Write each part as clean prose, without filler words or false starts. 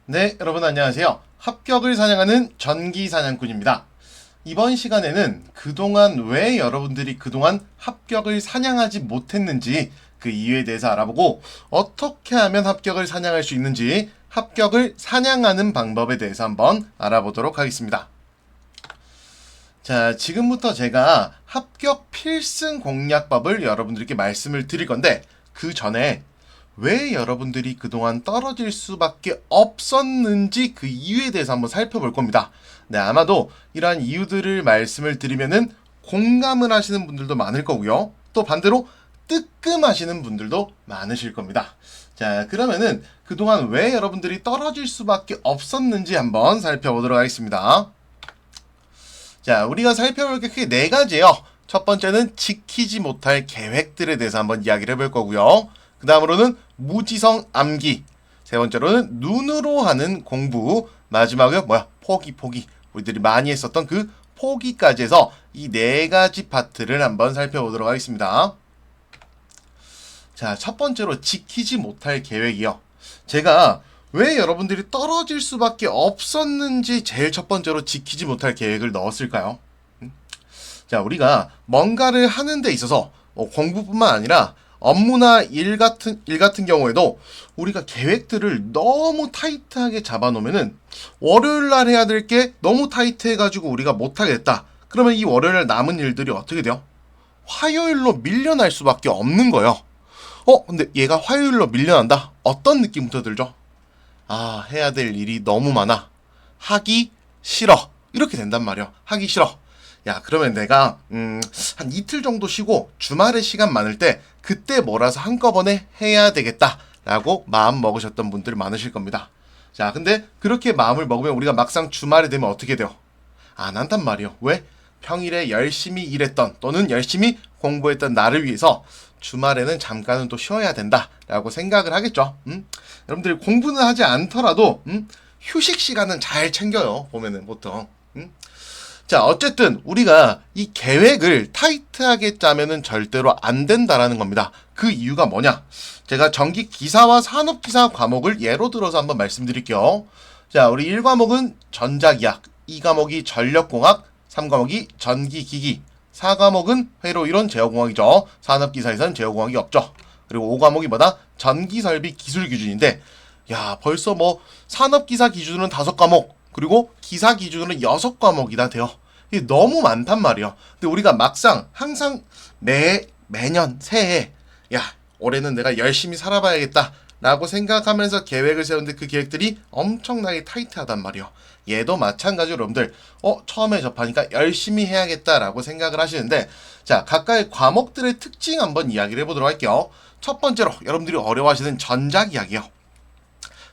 네, 여러분 안녕하세요. 합격을 사냥하는 전기 사냥꾼입니다. 이번 시간에는 그동안 왜 여러분들이 그동안 합격을 사냥하지 못했는지 그 이유에 대해서 알아보고 어떻게 하면 합격을 사냥할 수 있는지 합격을 사냥하는 방법에 대해서 한번 알아보도록 하겠습니다. 자, 지금부터 제가 합격 필승 공략법을 여러분들께 말씀을 드릴 건데 그 전에 왜 여러분들이 그동안 떨어질 수밖에 없었는지 그 이유에 대해서 한번 살펴볼 겁니다. 네, 아마도 이러한 이유들을 말씀을 드리면은 공감을 하시는 분들도 많을 거고요. 또 반대로 뜨끔하시는 분들도 많으실 겁니다. 자, 그러면은 그동안 왜 여러분들이 떨어질 수밖에 없었는지 한번 살펴보도록 하겠습니다. 자, 우리가 살펴볼 게 크게 네 가지예요. 첫 번째는 지키지 못할 계획들에 대해서 한번 이야기를 해볼 거고요. 그 다음으로는 무지성 암기, 세 번째로는 눈으로 하는 공부, 마지막에 포기. 우리들이 많이 했었던 그 포기까지 해서 이 네 가지 파트를 한번 살펴보도록 하겠습니다. 자, 첫 번째로 지키지 못할 계획이요. 제가 왜 여러분들이 떨어질 수밖에 없었는지 제일 첫 번째로 지키지 못할 계획을 넣었을까요? 자, 우리가 뭔가를 하는 데 있어서 공부뿐만 아니라 업무나 일 같은 경우에도 우리가 계획들을 너무 타이트하게 잡아놓으면은 월요일 날 해야 될 게 너무 타이트해가지고 우리가 못하겠다. 그러면 이 월요일 날 남은 일들이 어떻게 돼요? 화요일로 밀려날 수밖에 없는 거예요. 근데 얘가 화요일로 밀려난다? 어떤 느낌부터 들죠? 아, 해야 될 일이 너무 많아. 하기 싫어. 이렇게 된단 말이야. 하기 싫어. 야, 그러면 내가 한 이틀 정도 쉬고 주말에 시간 많을 때 그때 몰아서 한꺼번에 해야 되겠다 라고 마음 먹으셨던 분들 많으실 겁니다. 자, 근데 그렇게 마음을 먹으면 우리가 막상 주말에 되면 어떻게 돼요? 안 한단 말이에요. 왜? 평일에 열심히 일했던 또는 열심히 공부했던 나를 위해서 주말에는 잠깐은 또 쉬어야 된다 라고 생각을 하겠죠. 여러분들이 공부는 하지 않더라도 휴식 시간은 잘 챙겨요. 보면은 보통. 자, 어쨌든 우리가 이 계획을 타이트하게 짜면은 절대로 안 된다라는 겁니다. 그 이유가 뭐냐? 제가 전기기사와 산업기사 과목을 예로 들어서 한번 말씀드릴게요. 자, 우리 1과목은 전자기학, 2과목이 전력공학, 3과목이 전기기기, 4과목은 회로이론 제어공학이죠. 산업기사에서는 제어공학이 없죠. 그리고 5과목이 뭐다? 전기설비 기술기준인데, 야, 벌써 산업기사 기준으로는 5과목, 그리고 기사 기준으로는 6과목이나 돼요. 이게 너무 많단 말이에요. 근데 우리가 막상 항상 매년 새해, 야, 올해는 내가 열심히 살아봐야겠다 라고 생각하면서 계획을 세우는데 그 계획들이 엄청나게 타이트하단 말이에요. 얘도 마찬가지로 여러분들 처음에 접하니까 열심히 해야겠다라고 생각을 하시는데, 자, 각각의 과목들의 특징 한번 이야기를 해보도록 할게요. 첫 번째로 여러분들이 어려워하시는 전자기학이요.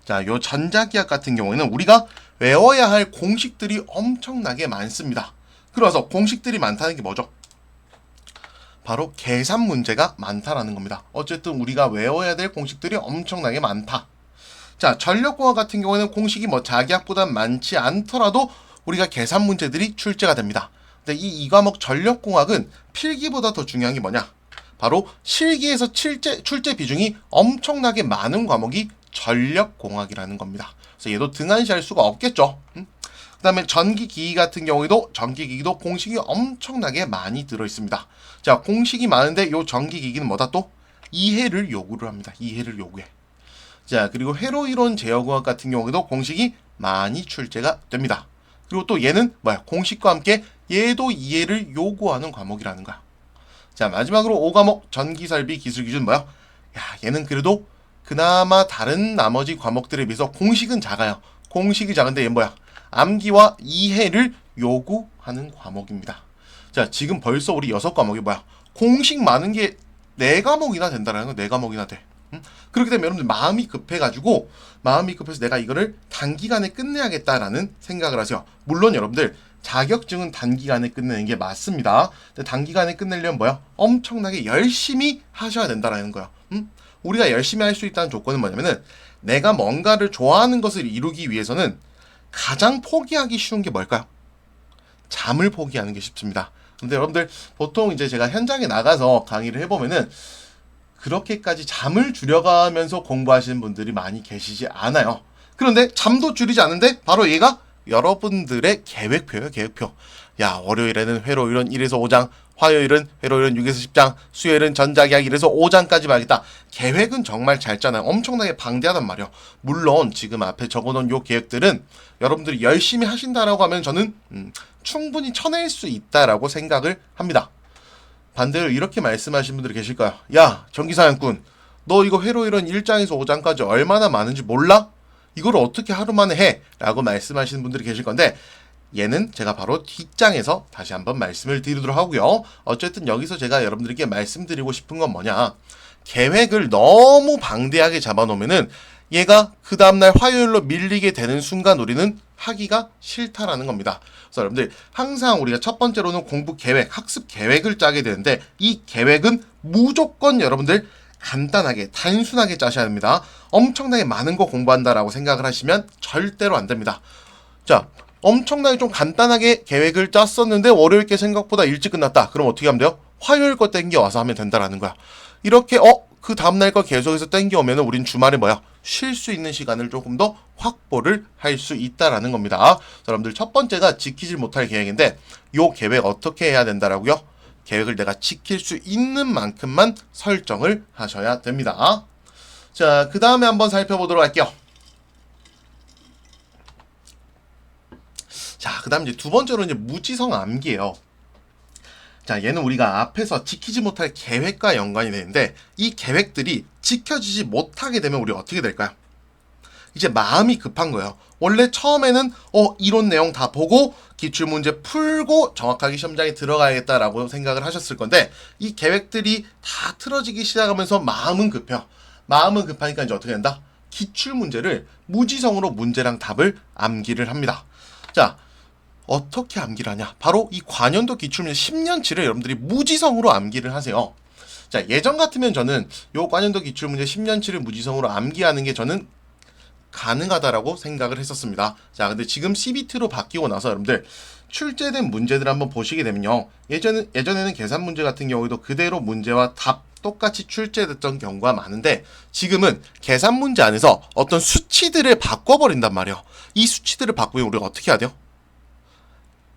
자, 요 전자기학 같은 경우에는 우리가 외워야 할 공식들이 엄청나게 많습니다. 그래서 공식들이 많다는 게 뭐죠? 바로 계산 문제가 많다라는 겁니다. 어쨌든 우리가 외워야 될 공식들이 엄청나게 많다. 자, 전력공학 같은 경우에는 공식이 자기학보다 많지 않더라도 우리가 계산 문제들이 출제가 됩니다. 근데 이 2과목 전력공학은 필기보다 더 중요한 게 뭐냐? 바로 실기에서 출제 비중이 엄청나게 많은 과목이 전력공학이라는 겁니다. 그래서 얘도 등한시할 수가 없겠죠. 그 다음에 전기기기 같은 경우에도 전기기기도 공식이 엄청나게 많이 들어있습니다. 자, 공식이 많은데 요 전기기기는 뭐다 또? 이해를 요구를 합니다. 이해를 요구해. 자, 그리고 회로이론 제어공학 같은 경우에도 공식이 많이 출제가 됩니다. 그리고 또 얘는 공식과 함께 얘도 이해를 요구하는 과목이라는 거야. 자, 마지막으로 5과목 전기설비 기술기준 야, 얘는 그래도 그나마 다른 나머지 과목들에 비해서 공식은 작아요. 공식이 작은데 얘는 암기와 이해를 요구하는 과목입니다. 자, 지금 벌써 우리 6과목이 공식 많은 게 4과목이나 된다라는 거. 4과목이나 돼. 그렇게 되면 여러분들 마음이 급해서 내가 이거를 단기간에 끝내야겠다라는 생각을 하세요. 물론 여러분들 자격증은 단기간에 끝내는 게 맞습니다. 근데 단기간에 끝내려면 엄청나게 열심히 하셔야 된다라는 거예요. 우리가 열심히 할 수 있다는 조건은 뭐냐면은 내가 뭔가를 좋아하는 것을 이루기 위해서는 가장 포기하기 쉬운 게 뭘까요? 잠을 포기하는 게 쉽습니다. 근데 여러분들 보통 이제 제가 현장에 나가서 강의를 해보면은 그렇게까지 잠을 줄여가면서 공부하시는 분들이 많이 계시지 않아요. 그런데 잠도 줄이지 않는데 바로 얘가 여러분들의 계획표예요. 계획표. 야, 월요일에는 회로 이론 1에서 5장, 화요일은 회로 이론 6에서 10장, 수요일은 전자계약 1에서 5장까지 봐야겠다. 계획은 정말 잘 짜놔요. 엄청나게 방대하단 말이에요. 물론 지금 앞에 적어놓은 요 계획들은 여러분들이 열심히 하신다라고 하면 저는 충분히 쳐낼 수 있다라고 생각을 합니다. 반대로 이렇게 말씀하시는 분들이 계실 거야. 야, 전기사냥꾼, 너 이거 회로 이론 1장에서 5장까지 얼마나 많은지 몰라? 이걸 어떻게 하루 만에 해? 라고 말씀하시는 분들이 계실 건데, 얘는 제가 바로 뒷장에서 다시 한번 말씀을 드리도록 하고요. 어쨌든 여기서 제가 여러분들께 말씀드리고 싶은 건 뭐냐, 계획을 너무 방대하게 잡아놓으면은 얘가 그 다음날 화요일로 밀리게 되는 순간 우리는 하기가 싫다라는 겁니다. 그래서 여러분들 항상 우리가 첫 번째로는 공부 계획, 학습 계획을 짜게 되는데, 이 계획은 무조건 여러분들 간단하게 단순하게 짜셔야 됩니다. 엄청나게 많은 거 공부한다라고 생각을 하시면 절대로 안 됩니다. 자, 엄청나게 좀 간단하게 계획을 짰었는데 월요일 게 생각보다 일찍 끝났다. 그럼 어떻게 하면 돼요? 화요일 거 땡겨와서 하면 된다라는 거야. 이렇게 그 다음날 거 계속해서 땡겨오면 우린 주말에 뭐야? 쉴 수 있는 시간을 조금 더 확보를 할 수 있다라는 겁니다. 여러분들 첫 번째가 지키질 못할 계획인데, 요 계획 어떻게 해야 된다라고요? 계획을 내가 지킬 수 있는 만큼만 설정을 하셔야 됩니다. 자, 그 다음에 한번 살펴보도록 할게요. 자, 그 다음 이제 두 번째로 이제 무지성 암기예요. 자, 얘는 우리가 앞에서 지키지 못할 계획과 연관이 되는데, 이 계획들이 지켜지지 못하게 되면 우리가 어떻게 될까요? 이제 마음이 급한 거예요. 원래 처음에는 이론 내용 다 보고 기출문제 풀고 정확하게 시험장에 들어가야겠다라고 생각을 하셨을 건데, 이 계획들이 다 틀어지기 시작하면서 마음은 급해요. 마음은 급하니까 이제 어떻게 된다? 기출문제를 무지성으로 문제랑 답을 암기를 합니다. 자, 어떻게 암기를 하냐? 바로 이 관연도 기출문제 10년치를 여러분들이 무지성으로 암기를 하세요. 자, 예전 같으면 저는 요 관연도 기출문제 10년치를 무지성으로 암기하는 게 저는 가능하다라고 생각을 했었습니다. 자, 근데 지금 CBT로 바뀌고 나서 여러분들 출제된 문제들 한번 보시게 되면요, 예전에는 계산 문제 같은 경우에도 그대로 문제와 답 똑같이 출제됐던 경우가 많은데, 지금은 계산 문제 안에서 어떤 수치들을 바꿔버린단 말이에요. 이 수치들을 바꾸면 우리가 어떻게 해야 돼요?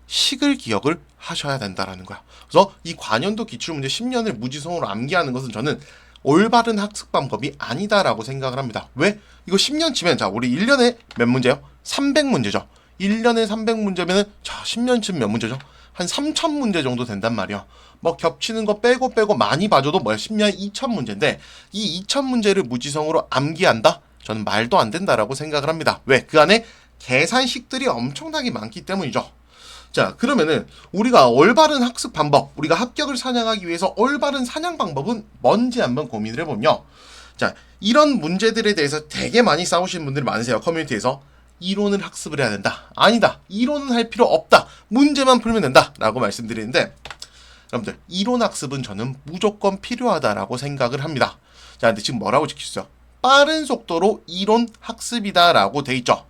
식을 기억을 하셔야 된다라는 거야. 그래서 이 관연도 기출문제 10년을 무지성으로 암기하는 것은 저는 올바른 학습 방법이 아니다라고 생각을 합니다. 왜? 이거 10년 치면, 자, 우리 1년에 몇 문제요? 300문제죠. 1년에 300문제면은, 자, 10년 치면 몇 문제죠? 한 3000문제 정도 된단 말이야. 뭐 겹치는 거 빼고 많이 봐줘도 뭐야, 10년에 2000문제인데, 이 2000문제를 무지성으로 암기한다? 저는 말도 안 된다라고 생각을 합니다. 왜? 그 안에 계산식들이 엄청나게 많기 때문이죠. 자, 그러면은 우리가 올바른 학습 방법, 우리가 합격을 사냥하기 위해서 올바른 사냥 방법은 뭔지 한번 고민을 해보면요. 자, 이런 문제들에 대해서 되게 많이 싸우시는 분들이 많으세요. 커뮤니티에서. 이론을 학습을 해야 된다. 아니다. 이론은 할 필요 없다. 문제만 풀면 된다. 라고 말씀드리는데, 여러분들, 이론 학습은 저는 무조건 필요하다라고 생각을 합니다. 자, 근데 지금 뭐라고 적혀있어요? 빠른 속도로 이론 학습이다라고 돼 있죠.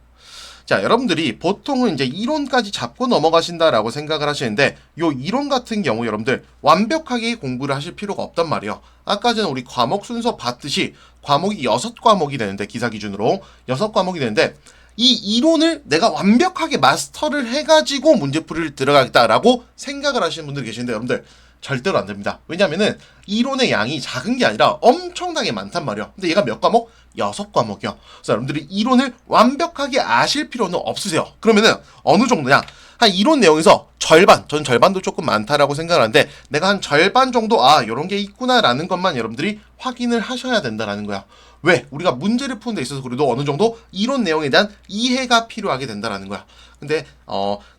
자, 여러분들이 보통은 이제 이론까지 잡고 넘어가신다라고 생각을 하시는데, 요 이론 같은 경우 여러분들 완벽하게 공부를 하실 필요가 없단 말이에요. 아까 전에 우리 과목 순서 봤듯이 과목이 6과목이 되는데, 기사 기준으로 6과목이 되는데, 이 이론을 내가 완벽하게 마스터를 해가지고 문제풀이를 들어가겠다라고 생각을 하시는 분들이 계시는데, 여러분들 절대로 안 됩니다. 왜냐면은 이론의 양이 작은 게 아니라 엄청나게 많단 말이에요. 근데 얘가 몇 과목? 6과목이요. 그래서 여러분들이 이론을 완벽하게 아실 필요는 없으세요. 그러면은 어느 정도냐? 한 이론 내용에서 절반, 전 절반도 조금 많다라고 생각하는데, 내가 한 절반 정도 요런 게 있구나라는 것만 여러분들이 확인을 하셔야 된다라는 거야. 왜? 우리가 문제를 푸는 데 있어서 그래도 어느 정도 이론 내용에 대한 이해가 필요하게 된다라는 거야. 근데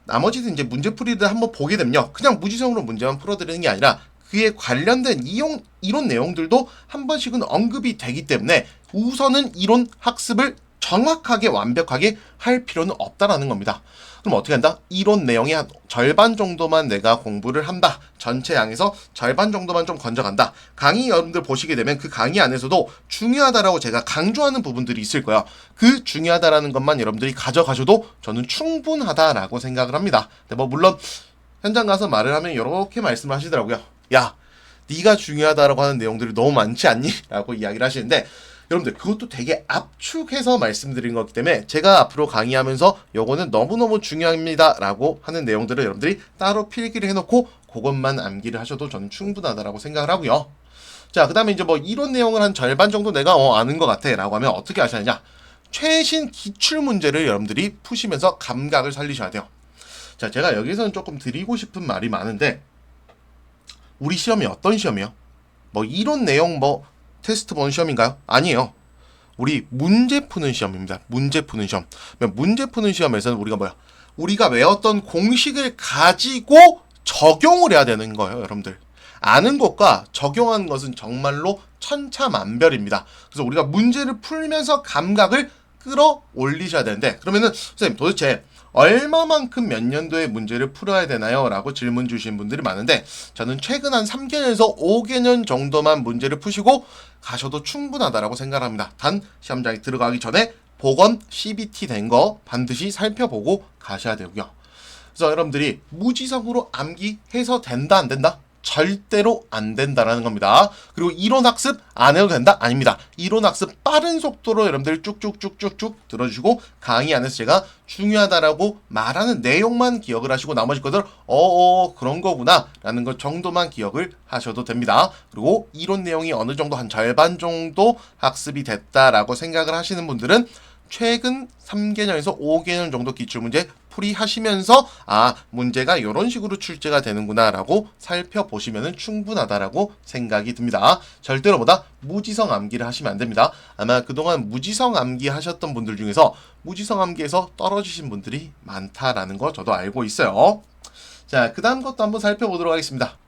나머지는 이제 문제풀이를 한번 보게 되면요, 그냥 무지성으로 문제만 풀어드리는 게 아니라 그에 관련된 이론 내용들도 한 번씩은 언급이 되기 때문에 우선은 이론 학습을 정확하게 완벽하게 할 필요는 없다라는 겁니다. 그럼 어떻게 한다? 이론 내용의 한 절반 정도만 내가 공부를 한다. 전체 양에서 절반 정도만 좀 건져간다. 강의 여러분들 보시게 되면 그 강의 안에서도 중요하다라고 제가 강조하는 부분들이 있을 거예요. 그 중요하다라는 것만 여러분들이 가져가셔도 저는 충분하다라고 생각을 합니다. 근데 뭐 물론 현장 가서 말을 하면 이렇게 말씀을 하시더라고요. 야, 네가 중요하다라고 하는 내용들이 너무 많지 않니? 라고 이야기를 하시는데, 여러분들 그것도 되게 압축해서 말씀드린 거기 때문에 제가 앞으로 강의하면서 요거는 너무너무 중요합니다 라고 하는 내용들을 여러분들이 따로 필기를 해놓고 그것만 암기를 하셔도 저는 충분하다라고 생각을 하고요. 자, 그 다음에 이제 뭐 이론 내용을 한 절반 정도 내가 아는 것 같아 라고 하면 어떻게 하셔야 하냐, 최신 기출 문제를 여러분들이 푸시면서 감각을 살리셔야 돼요. 자, 제가 여기서는 조금 드리고 싶은 말이 많은데, 우리 시험이 어떤 시험이에요? 뭐 이론 내용 뭐 테스트 보는 시험인가요? 아니에요. 우리 문제 푸는 시험입니다. 문제 푸는 시험. 문제 푸는 시험에서는 우리가 뭐야? 우리가 외웠던 공식을 가지고 적용을 해야 되는 거예요, 여러분들. 아는 것과 적용하는 것은 정말로 천차만별입니다. 그래서 우리가 문제를 풀면서 감각을 끌어올리셔야 되는데, 그러면은 선생님 도대체 얼마만큼 몇 년도에 문제를 풀어야 되나요? 라고 질문 주신 분들이 많은데, 저는 최근 한 3개년에서 5개년 정도만 문제를 푸시고 가셔도 충분하다라고 생각합니다. 단 시험장에 들어가기 전에 복원 CBT 된 거 반드시 살펴보고 가셔야 되고요. 그래서 여러분들이 무지성으로 암기해서 된다 안 된다? 절대로 안 된다라는 겁니다. 그리고 이론 학습 안 해도 된다? 아닙니다. 이론 학습 빠른 속도로 여러분들 쭉쭉쭉쭉쭉 들어주시고, 강의 안에서 제가 중요하다라고 말하는 내용만 기억을 하시고 나머지 것들 그런 거구나 라는 것 정도만 기억을 하셔도 됩니다. 그리고 이론 내용이 어느 정도 한 절반 정도 학습이 됐다라고 생각을 하시는 분들은 최근 3개년에서 5개년 정도 기출문제 풀이하시면서 문제가 이런 식으로 출제가 되는구나 라고 살펴보시면 충분하다라고 생각이 듭니다. 절대로 무지성 암기를 하시면 안 됩니다. 아마 그동안 무지성 암기 하셨던 분들 중에서 무지성 암기에서 떨어지신 분들이 많다라는 거 저도 알고 있어요. 자, 그 다음 것도 한번 살펴보도록 하겠습니다.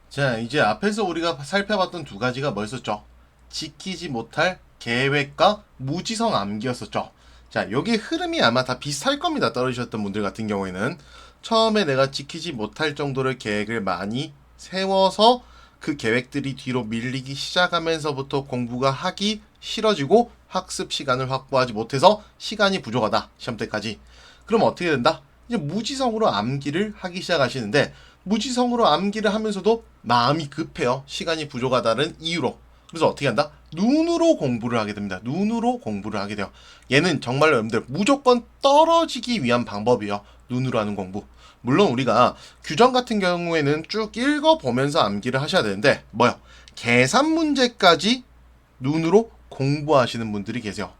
자, 이제 앞에서 우리가 살펴봤던 두 가지가 뭐였었죠? 지키지 못할 계획과 무지성 암기였었죠. 자, 여기 흐름이 아마 다 비슷할 겁니다. 떨어지셨던 분들 같은 경우에는 처음에 내가 지키지 못할 정도로 계획을 많이 세워서 그 계획들이 뒤로 밀리기 시작하면서부터 공부가 하기 싫어지고 학습 시간을 확보하지 못해서 시간이 부족하다, 시험 때까지. 그럼 어떻게 된다? 이제 무지성으로 암기를 하기 시작하시는데, 무지성으로 암기를 하면서도 마음이 급해요. 시간이 부족하다는 이유로. 그래서 어떻게 한다? 눈으로 공부를 하게 됩니다. 눈으로 공부를 하게 돼요. 얘는 정말로 여러분들 무조건 떨어지기 위한 방법이에요. 눈으로 하는 공부. 물론 우리가 규정 같은 경우에는 쭉 읽어보면서 암기를 하셔야 되는데, 계산 문제까지 눈으로 공부하시는 분들이 계세요.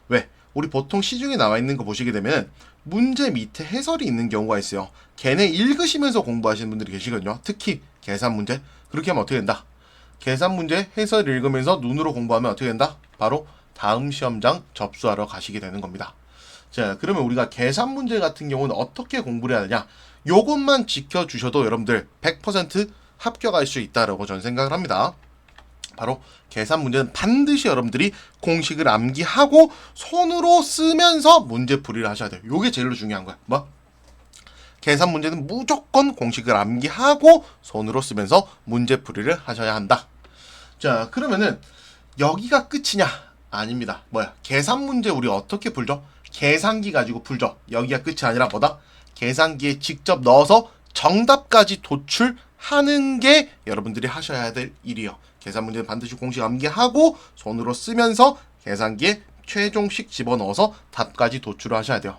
왜? 우리 보통 시중에 나와 있는 거 보시게 되면 문제 밑에 해설이 있는 경우가 있어요. 걔네 읽으시면서 공부하시는 분들이 계시거든요. 특히 계산 문제. 그렇게 하면 어떻게 된다? 계산 문제 해설 읽으면서 눈으로 공부하면 어떻게 된다? 바로 다음 시험장 접수하러 가시게 되는 겁니다. 자, 그러면 우리가 계산 문제 같은 경우는 어떻게 공부를 해야 되냐? 요것만 지켜주셔도 여러분들 100% 합격할 수 있다라고 저는 생각을 합니다. 바로 계산 문제는 반드시 여러분들이 공식을 암기하고 손으로 쓰면서 문제풀이를 하셔야 돼요. 요게 제일 중요한 거야. 계산 문제는 무조건 공식을 암기하고 손으로 쓰면서 문제풀이를 하셔야 한다. 자, 그러면은 여기가 끝이냐? 아닙니다. 계산 문제 우리 어떻게 풀죠? 계산기 가지고 풀죠. 여기가 끝이 아니라 계산기에 직접 넣어서 정답까지 도출하는 게 여러분들이 하셔야 될 일이요. 계산 문제는 반드시 공식 암기하고 손으로 쓰면서 계산기에 최종식 집어넣어서 답까지 도출을 하셔야 돼요.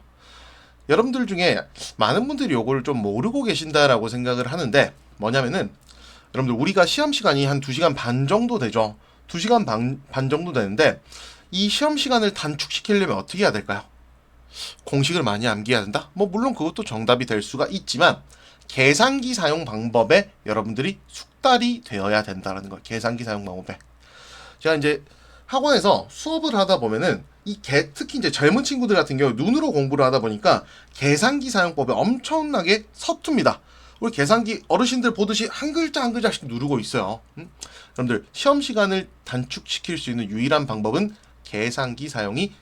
여러분들 중에 많은 분들이 요거를 좀 모르고 계신다라고 생각을 하는데, 뭐냐면은 여러분들 우리가 시험 시간이 한 2시간 반 정도 되죠. 2시간 반 정도 되는데, 이 시험 시간을 단축시키려면 어떻게 해야 될까요? 공식을 많이 암기해야 된다? 물론 그것도 정답이 될 수가 있지만 계산기 사용 방법에 여러분들이 숙달이 되어야 된다는 거예요. 계산기 사용 방법에. 제가 이제 학원에서 수업을 하다 보면은 특히 이제 젊은 친구들 같은 경우 눈으로 공부를 하다 보니까 계산기 사용법에 엄청나게 서툽니다. 우리 계산기 어르신들 보듯이 한 글자 한 글자씩 누르고 있어요. 여러분들 시험 시간을 단축시킬 수 있는 유일한 방법은 계산기 사용이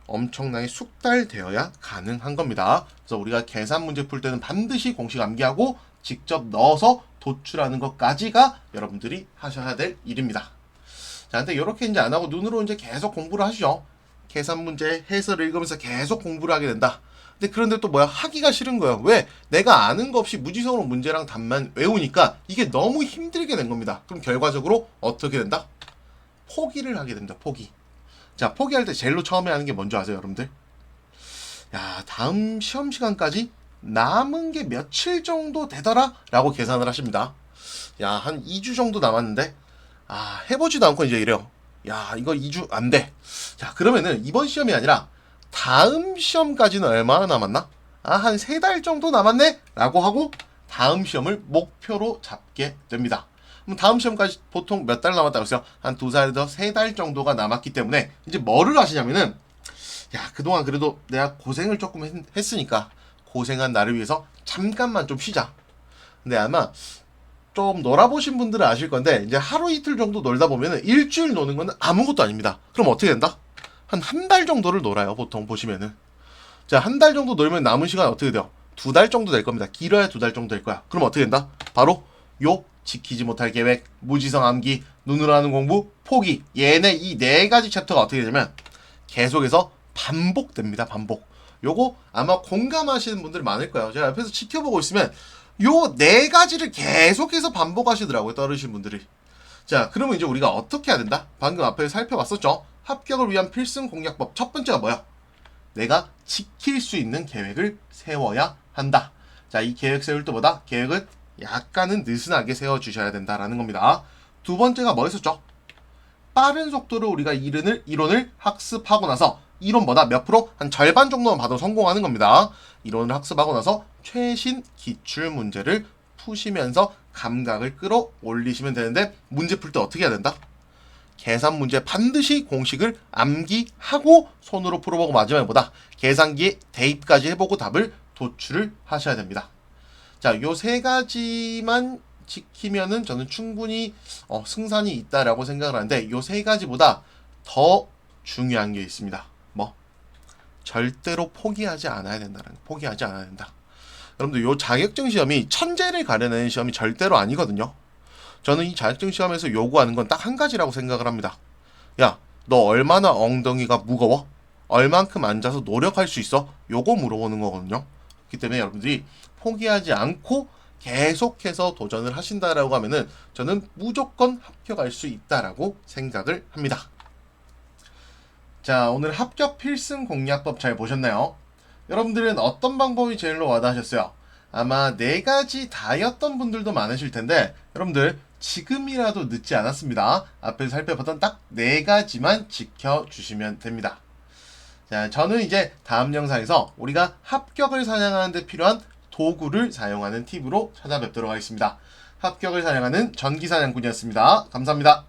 엄청나게 숙달되어야 가능한 겁니다. 그래서 우리가 계산 문제 풀 때는 반드시 공식 암기하고 직접 넣어서 도출하는 것까지가 여러분들이 하셔야 될 일입니다. 자, 근데 이렇게 이제 안 하고 눈으로 이제 계속 공부를 하시죠. 계산 문제 해설을 읽으면서 계속 공부를 하게 된다. 근데 그런데 또 하기가 싫은 거예요. 왜? 내가 아는 거 없이 무지성으로 문제랑 답만 외우니까 이게 너무 힘들게 된 겁니다. 그럼 결과적으로 어떻게 된다? 포기를 하게 됩니다. 포기. 자, 포기할 때 제일로 처음에 하는 게 뭔지 아세요, 여러분들? 야, 다음 시험 시간까지 남은 게 며칠 정도 되더라? 라고 계산을 하십니다. 야, 한 2주 정도 남았는데, 해보지도 않고 이제 이래요. 야, 이거 2주 안 돼. 자, 그러면은 이번 시험이 아니라 다음 시험까지는 얼마나 남았나? 한 3달 정도 남았네? 라고 하고 다음 시험을 목표로 잡게 됩니다. 그럼 다음 시험까지 보통 몇 달 남았다고 했어요? 한 2달에서 3달 정도가 남았기 때문에 이제 뭐를 하시냐면은, 야, 그동안 그래도 내가 고생을 조금 했으니까 고생한 나를 위해서 잠깐만 좀 쉬자. 근데 아마 좀 놀아보신 분들은 아실 건데, 이제 하루 이틀 정도 놀다 보면은 일주일 노는 건 아무것도 아닙니다. 그럼 어떻게 된다? 한 달 정도를 놀아요, 보통 보시면은. 자, 한 달 정도 놀면 남은 시간 어떻게 돼요? 2달 정도 될 겁니다. 길어야 2달 정도 될 거야. 그럼 어떻게 된다? 바로 요 지키지 못할 계획, 무지성 암기, 눈으로 하는 공부, 포기. 얘네 이 4가지 챕터가 어떻게 되냐면 계속해서 반복됩니다. 반복. 요거 아마 공감하시는 분들 많을 거예요. 제가 옆에서 지켜보고 있으면 요 4가지를 계속해서 반복하시더라고요. 떨으신 분들이. 자, 그러면 이제 우리가 어떻게 해야 된다? 방금 앞에 살펴봤었죠? 합격을 위한 필승 공략법. 첫 번째가 뭐야? 내가 지킬 수 있는 계획을 세워야 한다. 자, 이 계획 세울 때보다 계획을 약간은 느슨하게 세워주셔야 된다라는 겁니다. 두 번째가 뭐였었죠? 빠른 속도로 우리가 이론을 학습하고 나서 이론보다 몇 프로? 한 절반 정도만 봐도 성공하는 겁니다. 이론을 학습하고 나서 최신 기출 문제를 푸시면서 감각을 끌어올리시면 되는데, 문제 풀 때 어떻게 해야 된다? 계산 문제 반드시 공식을 암기하고 손으로 풀어보고 마지막에 보다 계산기에 대입까지 해보고 답을 도출을 하셔야 됩니다. 자, 요 3가지만 지키면은 저는 충분히 승산이 있다라고 생각을 하는데, 요 3가지보다 더 중요한 게 있습니다. 뭐? 절대로 포기하지 않아야 된다는 거. 포기하지 않아야 된다. 여러분들, 요 자격증 시험이 천재를 가려내는 시험이 절대로 아니거든요. 저는 이 자격증 시험에서 요구하는 건 딱 한 가지라고 생각을 합니다. 야, 너 얼마나 엉덩이가 무거워? 얼만큼 앉아서 노력할 수 있어? 요거 물어보는 거거든요. 그렇기 때문에 여러분들이 포기하지 않고 계속해서 도전을 하신다라고 하면은 저는 무조건 합격할 수 있다라고 생각을 합니다. 자, 오늘 합격 필승 공략법 잘 보셨나요? 여러분들은 어떤 방법이 제일로 와닿으셨어요? 아마 4가지 다였던 분들도 많으실 텐데, 여러분들 지금이라도 늦지 않았습니다. 앞에서 살펴봤던 딱 4가지만 지켜주시면 됩니다. 자, 저는 이제 다음 영상에서 우리가 합격을 사냥하는 데 필요한 도구를 사용하는 팁으로 찾아뵙도록 하겠습니다. 합격을 사냥하는 전기사냥꾼이었습니다. 감사합니다.